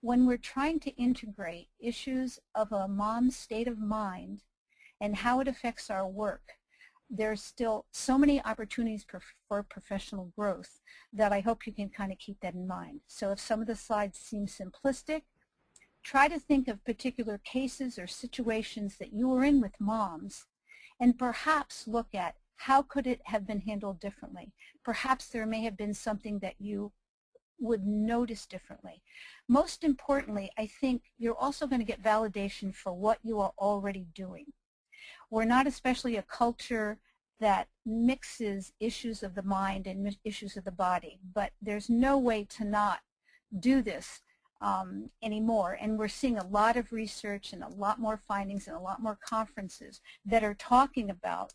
when we're trying to integrate issues of a mom's state of mind and how it affects our work, there's still so many opportunities for professional growth that I hope you can kind of keep that in mind. So if some of the slides seem simplistic, try to think of particular cases or situations that you were in with moms and perhaps look at how could it have been handled differently. Perhaps there may have been something that you would notice differently. Most importantly, I think you're also going to get validation for what you are already doing. We're not especially a culture that mixes issues of the mind and issues of the body, but there's no way to not do this anymore. And we're seeing a lot of research and a lot more findings and a lot more conferences that are talking about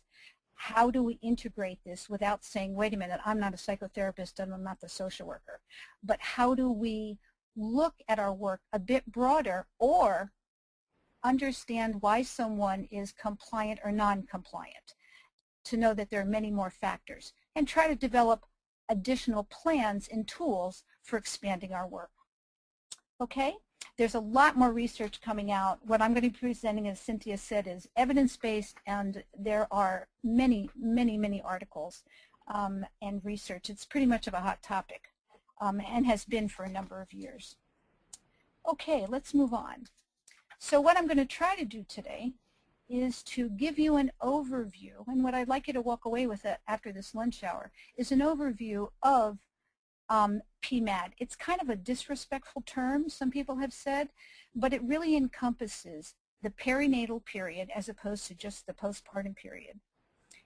how do we integrate this without saying, wait a minute, I'm not a psychotherapist and I'm not the social worker. But how do we look at our work a bit broader or understand why someone is compliant or non-compliant, to know that there are many more factors, and try to develop additional plans and tools for expanding our work. Okay? There's a lot more research coming out. What I'm going to be presenting, as Cynthia said, is evidence-based, and there are many, many, many articles and research. It's pretty much of a hot topic and has been for a number of years. Okay, let's move on. So what I'm going to try to do today is to give you an overview, and what I'd like you to walk away with after this lunch hour is an overview of PMAD. It's kind of a disrespectful term, some people have said, but it really encompasses the perinatal period as opposed to just the postpartum period.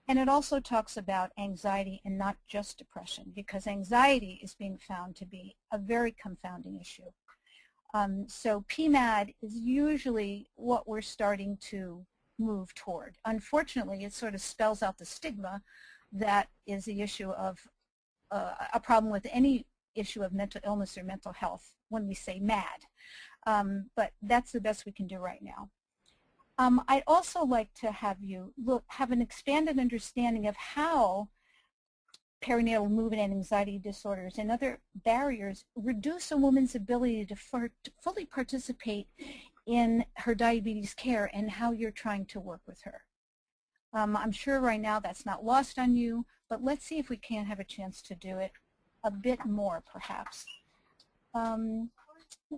And it also talks about anxiety and not just depression, because anxiety is being found to be a very confounding issue. So PMAD is usually what we're starting to move toward. Unfortunately, it sort of spells out the stigma that is the issue of a problem with any issue of mental illness or mental health when we say MAD. But that's the best we can do right now. I'd also like to have you have an expanded understanding of how perinatal movement and anxiety disorders and other barriers reduce a woman's ability to fully participate in her diabetes care and how you're trying to work with her. I'm sure right now that's not lost on you, but let's see if we can have a chance to do it a bit more, perhaps. Let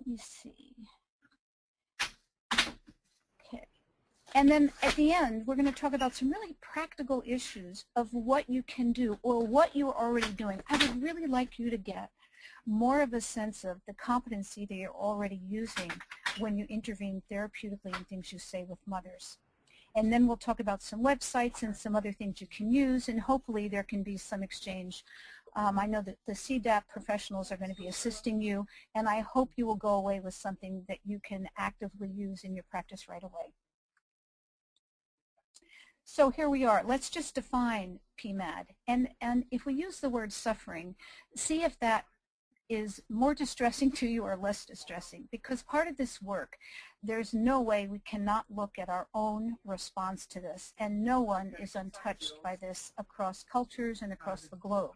me see. Okay. And then at the end, we're going to talk about some really practical issues of what you can do or what you're already doing. I would really like you to get more of a sense of the competency that you're already using when you intervene therapeutically in things you say with mothers. And then we'll talk about some websites and some other things you can use, and hopefully there can be some exchange. I know that the CDAPP professionals are going to be assisting you, and I hope you will go away with something that you can actively use in your practice right away. So here we are. Let's just define PMAD. And if we use the word suffering, see if that is more distressing to you or less distressing, because part of this work, there's no way we cannot look at our own response to this, and no one is untouched by this across cultures and across the globe.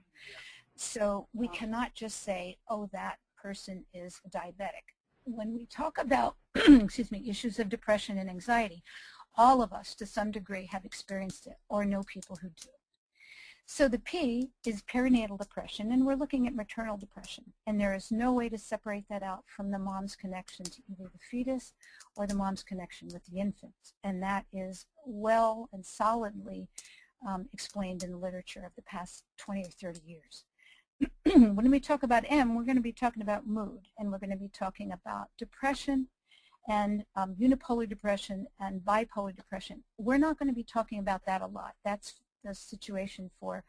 So we cannot just say, oh, that person is diabetic. When we talk about excuse me, issues of depression and anxiety, all of us to some degree have experienced it or know people who do. So the P is perinatal depression, and we're looking at maternal depression. And there is no way to separate that out from the mom's connection to either the fetus or the mom's connection with the infant. And that is well and solidly explained in the literature of the past 20 or 30 years. When we talk about M, we're going to be talking about mood, and we're going to be talking about depression and unipolar depression and bipolar depression. We're not going to be talking about that a lot. That's the situation for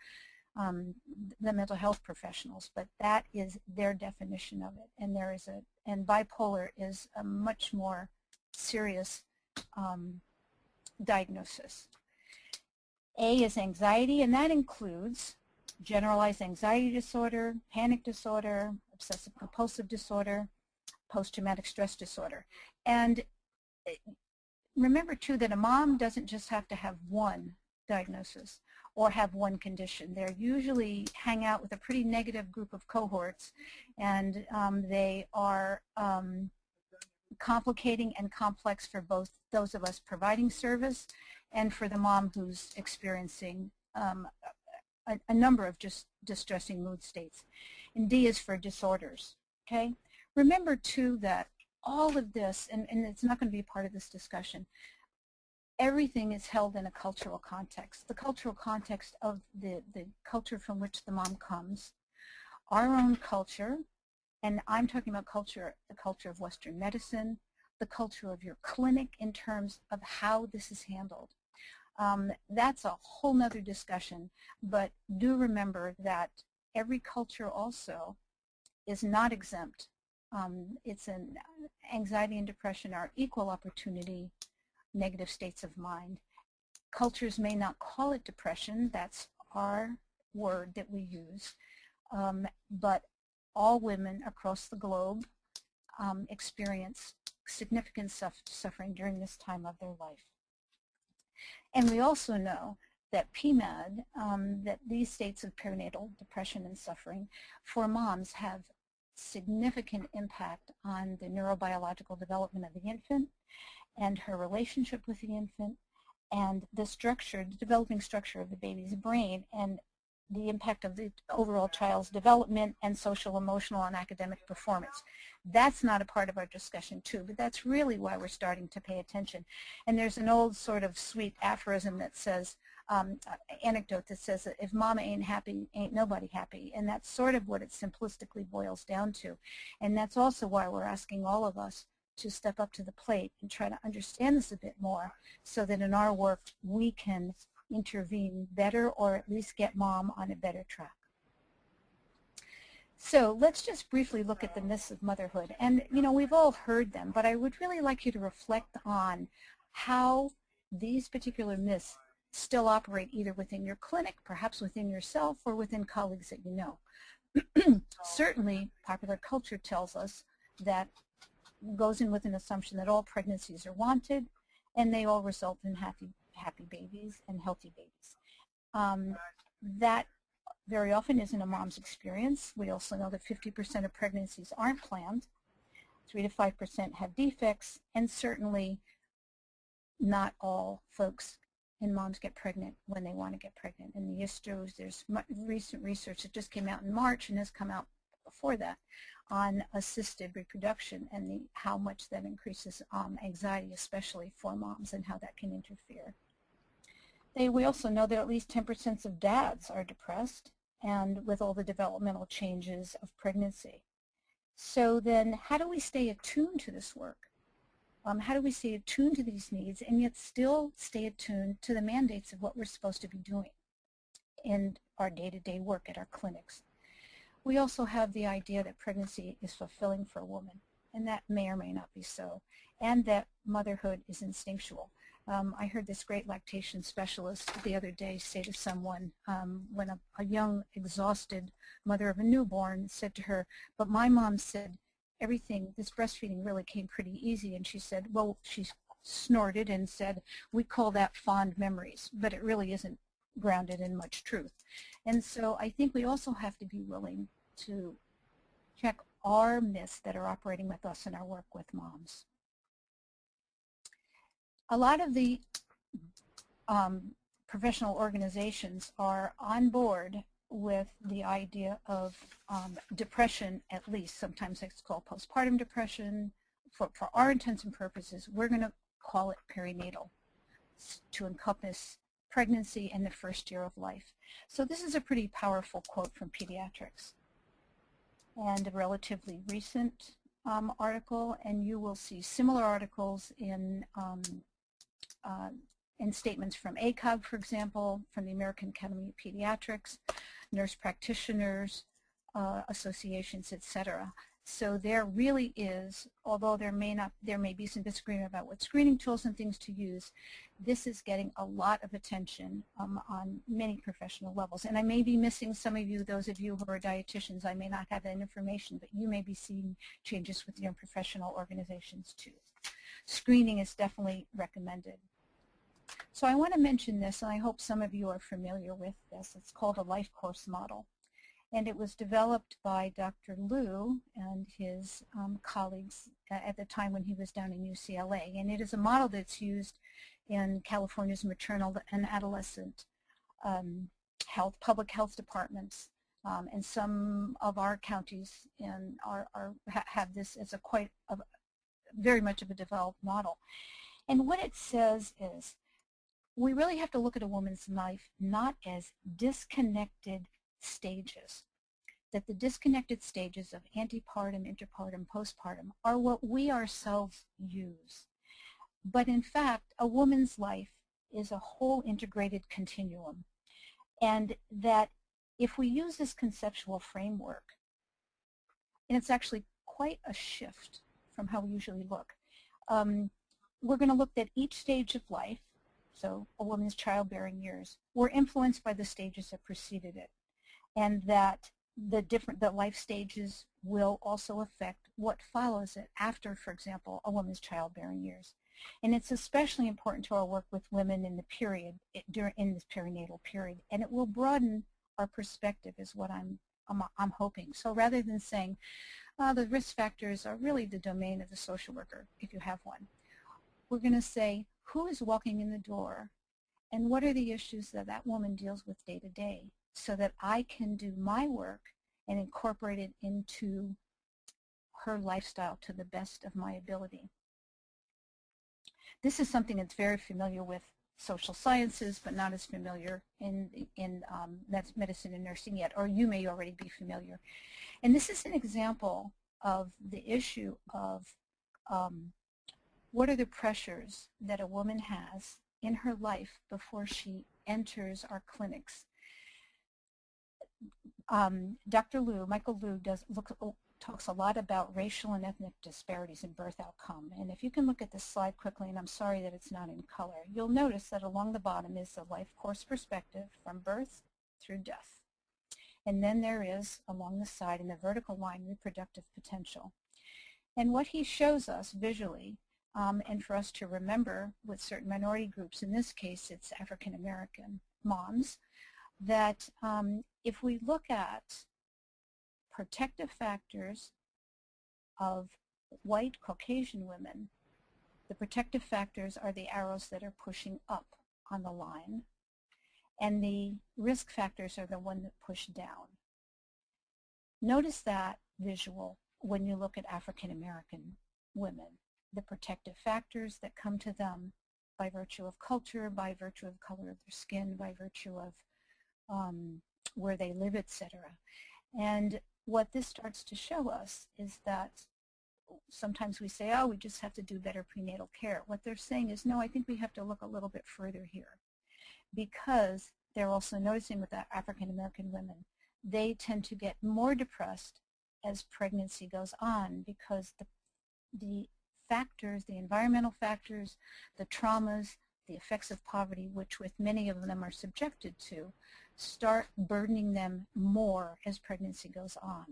the mental health professionals, but that is their definition of it. And there is and bipolar is a much more serious diagnosis. A is anxiety, and that includes generalized anxiety disorder, panic disorder, obsessive compulsive disorder, post-traumatic stress disorder. And remember too that a mom doesn't just have to have one diagnosis or have one condition. They usually hang out with a pretty negative group of cohorts, and they are complicating and complex for both those of us providing service and for the mom who's experiencing a number of just distressing mood states. And D is for disorders, okay? Remember, too, that all of this, and it's not going to be part of this discussion, everything is held in a cultural context. The cultural context of the culture from which the mom comes, our own culture, and I'm talking about culture, the culture of Western medicine, the culture of your clinic in terms of how this is handled. That's a whole nother discussion, but do remember that every culture also is not exempt. It's an anxiety and depression are equal opportunity negative states of mind. Cultures may not call it depression, that's our word that we use, but all women across the globe experience significant suffering during this time of their life. And we also know that PMAD, that these states of perinatal depression and suffering for moms have significant impact on the neurobiological development of the infant and her relationship with the infant and the structure, the developing structure of the baby's brain and the impact of the overall child's development and social, emotional, and academic performance. That's not a part of our discussion too, but that's really why we're starting to pay attention. And there's an old sort of sweet aphorism that says, anecdote that says that if mama ain't happy, ain't nobody happy. And that's sort of what it simplistically boils down to. And that's also why we're asking all of us to step up to the plate and try to understand this a bit more so that in our work we can intervene better or at least get mom on a better track. So let's just briefly look at the myths of motherhood. And you know, we've all heard them, but I would really like you to reflect on how these particular myths still operate either within your clinic, perhaps within yourself, or within colleagues that you know. Certainly, popular culture tells us that goes in with an assumption that all pregnancies are wanted and they all result in happy babies and healthy babies. That very often isn't a mom's experience. We also know that 50% of pregnancies aren't planned, 3 to 5% have defects, and certainly not all folks and moms get pregnant when they want to get pregnant. In the ISTOs, there's recent research that just came out in March and has come out before that on assisted reproduction and how much that increases anxiety, especially for moms, and how that can interfere. We also know that at least 10% of dads are depressed, and with all the developmental changes of pregnancy. So then how do we stay attuned to this work? How do we stay attuned to these needs and yet still stay attuned to the mandates of what we're supposed to be doing in our day-to-day work at our clinics? We also have the idea that pregnancy is fulfilling for a woman, and that may or may not be so, and that motherhood is instinctual. I heard this great lactation specialist the other day say to someone when a young, exhausted mother of a newborn said to her, but my mom said everything, this breastfeeding really came pretty easy, and she said, well, she snorted and said, we call that fond memories, but it really isn't grounded in much truth. And so I think we also have to be willing to check our myths that are operating with us in our work with moms. A lot of the professional organizations are on board with the idea of depression, at least. Sometimes it's called postpartum depression. For our intents and purposes, we're going to call it perinatal to encompass pregnancy and the first year of life. So this is a pretty powerful quote from Pediatrics, and a relatively recent article, and you will see similar articles in statements from ACOG, for example, from the American Academy of Pediatrics, nurse practitioners, associations, etc. So there really is, although there may be some disagreement about what screening tools and things to use, this is getting a lot of attention on many professional levels. And I may be missing some of you, those of you who are dietitians, I may not have that information, but you may be seeing changes with your professional organizations too. Screening is definitely recommended. So I want to mention this, and I hope some of you are familiar with this. It's called a life course model. And it was developed by Dr. Liu and his colleagues at the time when he was down in UCLA. And it is a model that's used in California's maternal and adolescent public health departments. And some of our counties have this as very much of a developed model. And what it says is, we really have to look at a woman's life not as disconnected stages, that the disconnected stages of antepartum, interpartum, postpartum are what we ourselves use. But in fact, a woman's life is a whole integrated continuum. And that if we use this conceptual framework, and it's actually quite a shift from how we usually look, we're going to look at each stage of life, so a woman's childbearing years, were influenced by the stages that preceded it, and that the life stages will also affect what follows it after, for example, a woman's childbearing years. And it's especially important to our work with women in the period, in this perinatal period, and it will broaden our perspective is what I'm hoping. So rather than saying the risk factors are really the domain of the social worker, if you have one, we're going to say who is walking in the door and what are the issues that that woman deals with day to day, so that I can do my work and incorporate it into her lifestyle to the best of my ability. This is something that's very familiar with social sciences, but not as familiar in medicine and nursing yet, or you may already be familiar. And this is an example of the issue of what are the pressures that a woman has in her life before she enters our clinics. Michael Liu talks a lot about racial and ethnic disparities in birth outcome. And if you can look at this slide quickly, and I'm sorry that it's not in color, you'll notice that along the bottom is the life course perspective from birth through death. And then there is, along the side in the vertical line, reproductive potential. And what he shows us visually, and for us to remember with certain minority groups, in this case it's African American moms, that if we look at protective factors of white Caucasian women, the protective factors are the arrows that are pushing up on the line, and the risk factors are the ones that push down. Notice that visual when you look at African American women, the protective factors that come to them by virtue of culture, by virtue of color of their skin, by virtue of where they live, etc. And what this starts to show us is that sometimes we say, oh, we just have to do better prenatal care. What they're saying is, no, I think we have to look a little bit further here, because they're also noticing with the African American women, they tend to get more depressed as pregnancy goes on, because the factors, the environmental factors, the traumas, the effects of poverty, which with many of them are subjected to, start burdening them more as pregnancy goes on.